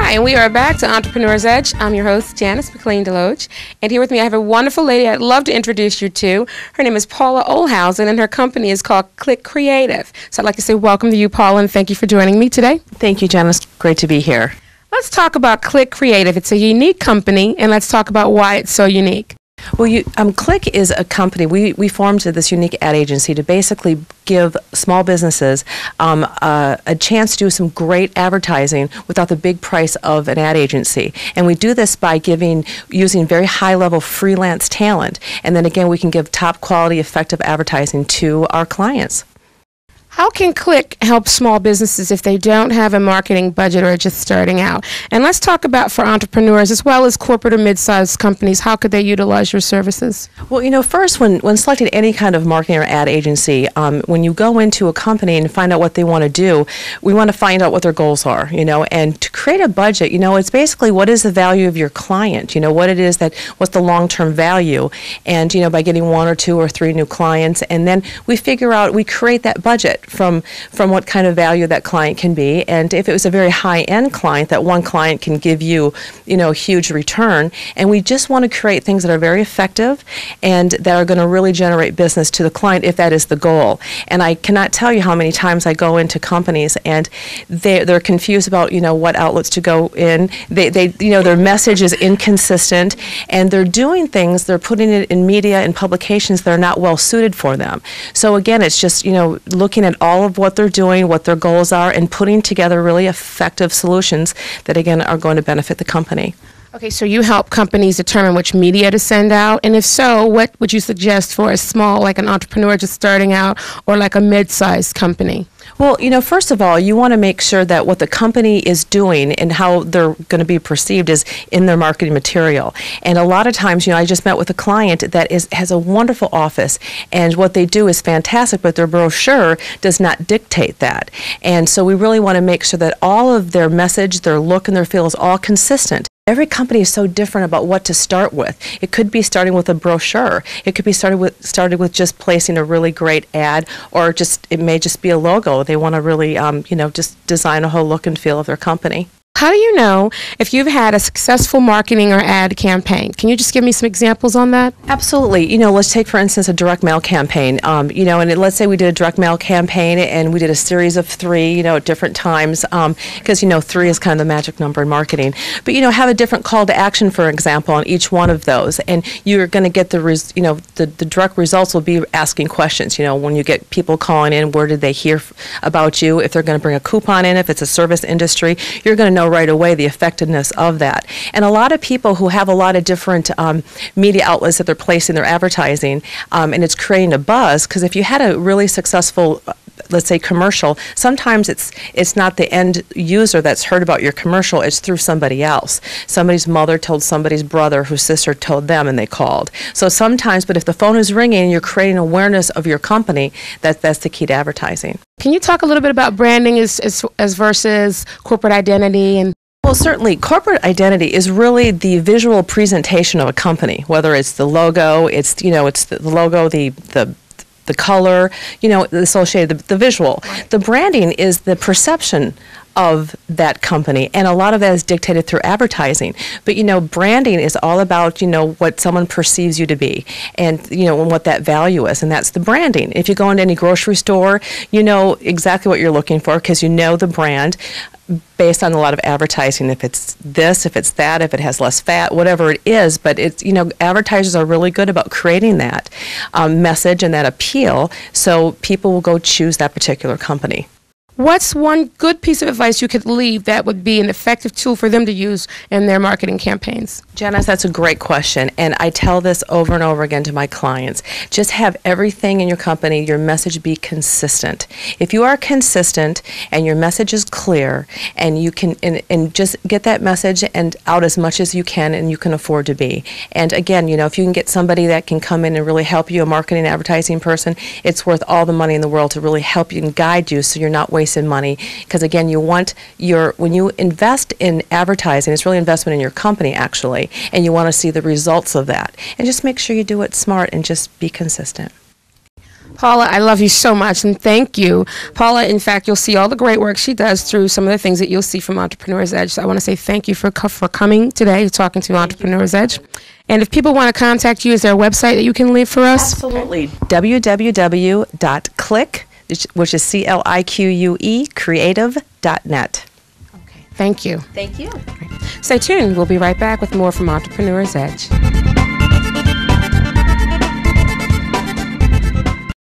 Hi, and we are back to Entrepreneur's Edge. I'm your host, Janice McLean Deloge, and here with me I have a wonderful lady I'd love to introduce you to. Her name is Paula Olhausen, and her company is called Click Creative. So I'd like to say welcome to you, Paula, and thank you for joining me today. Thank you, Janice. Great to be here. Let's talk about Click Creative. It's a unique company, and let's talk about why it's so unique. Well, Click is a company. We formed this unique ad agency to basically give small businesses a chance to do some great advertising without the big price of an ad agency. And we do this by using very high-level freelance talent. And then again, we can give top-quality, effective advertising to our clients. How can Click help small businesses if they don't have a marketing budget or are just starting out? And let's talk about for entrepreneurs as well as corporate or mid-sized companies, how could they utilize your services? Well, first, when selecting any kind of marketing or ad agency, when you go into a company and find out what they want to do, we want to find out what their goals are, and to create a budget, it's basically what is the value of your client, what's the long-term value, and, by getting 1 or 2 or 3 new clients, and then we create that budget from what kind of value that client can be. And if it was a very high-end client, that one client can give you, a huge return. And we just want to create things that are very effective and that are going to really generate business to the client if that is the goal. And I cannot tell you how many times I go into companies and they're confused about, what outlets to go in. Their message is inconsistent, and they're doing things, they're putting it in media and publications that are not well suited for them. So again, it's just, looking at all of what they're doing, what their goals are, and putting together really effective solutions that, again, are going to benefit the company. Okay, so you help companies determine which media to send out, and if so, what would you suggest for a small, like an entrepreneur just starting out, or like a mid-sized company? Well, first of all, you want to make sure that what the company is doing and how they're going to be perceived is in their marketing material. And a lot of times, I just met with a client that has a wonderful office, and what they do is fantastic, but their brochure does not dictate that. And so we really want to make sure that all of their message, their look, and their feel is all consistent. Every company is so different about what to start with. It could be starting with a brochure. It could be started with just placing a really great ad, or it may just be a logo. They want to really, just design a whole look and feel of their company. How do you know if you've had a successful marketing or ad campaign? Can you just give me some examples on that? Absolutely. Let's take, for instance, a direct mail campaign. And let's say we did a direct mail campaign and we did a series of 3, at different times, because, 3 is kind of the magic number in marketing. But, have a different call to action, for example, on each one of those. And you're going to get the direct results will be asking questions. When you get people calling in, where did they hear about you? If they're going to bring a coupon in, if it's a service industry, you're going to know right away the effectiveness of that. And a lot of people who have a lot of different media outlets that they're placing their advertising, and it's creating a buzz, because if you had a really successful let's say commercial, sometimes it's not the end user that's heard about your commercial, it's through somebody else. Somebody's mother told somebody's brother whose sister told them and they called. So sometimes, but if the phone is ringing and you're creating awareness of your company, that's the key to advertising. Can you talk a little bit about branding as versus corporate identity? Well, certainly, corporate identity is really the visual presentation of a company, whether it's the logo, it's the logo, the color, associated, the visual. The branding is the perception of that company, and a lot of that is dictated through advertising. But branding is all about what someone perceives you to be, and and what that value is, and that's the branding. If you go into any grocery store, you know exactly what you're looking for because you know the brand based on a lot of advertising. If it's this, if it's that, if it has less fat, whatever it is. But it's advertisers are really good about creating that message and that appeal, so people will go choose that particular company. What's one good piece of advice you could leave that would be an effective tool for them to use in their marketing campaigns? Janice, that's a great question, and I tell this over and over again to my clients. Just have everything in your company, your message be consistent. If you are consistent and your message is clear, and you can and just get that message and out as much as you can and you can afford to be. And again, if you can get somebody that can come in and really help you, a marketing advertising person, it's worth all the money in the world to really help you and guide you so you're not wasting money, because again, when you invest in advertising, it's really investment in your company actually, and you want to see the results of that, and just make sure you do it smart and just be consistent. Paula, I love you so much, and thank you. Paula, in fact, you'll see all the great work she does through some of the things that you'll see from Entrepreneur's Edge. So I want to say thank you for coming today, talking to Entrepreneur's Edge. And if people want to contact you, is there a website that you can leave for us? Absolutely. www.clique, which is CLIQUE, creative.net. Okay, thank you. Thank you. Stay tuned. We'll be right back with more from Entrepreneur's Edge.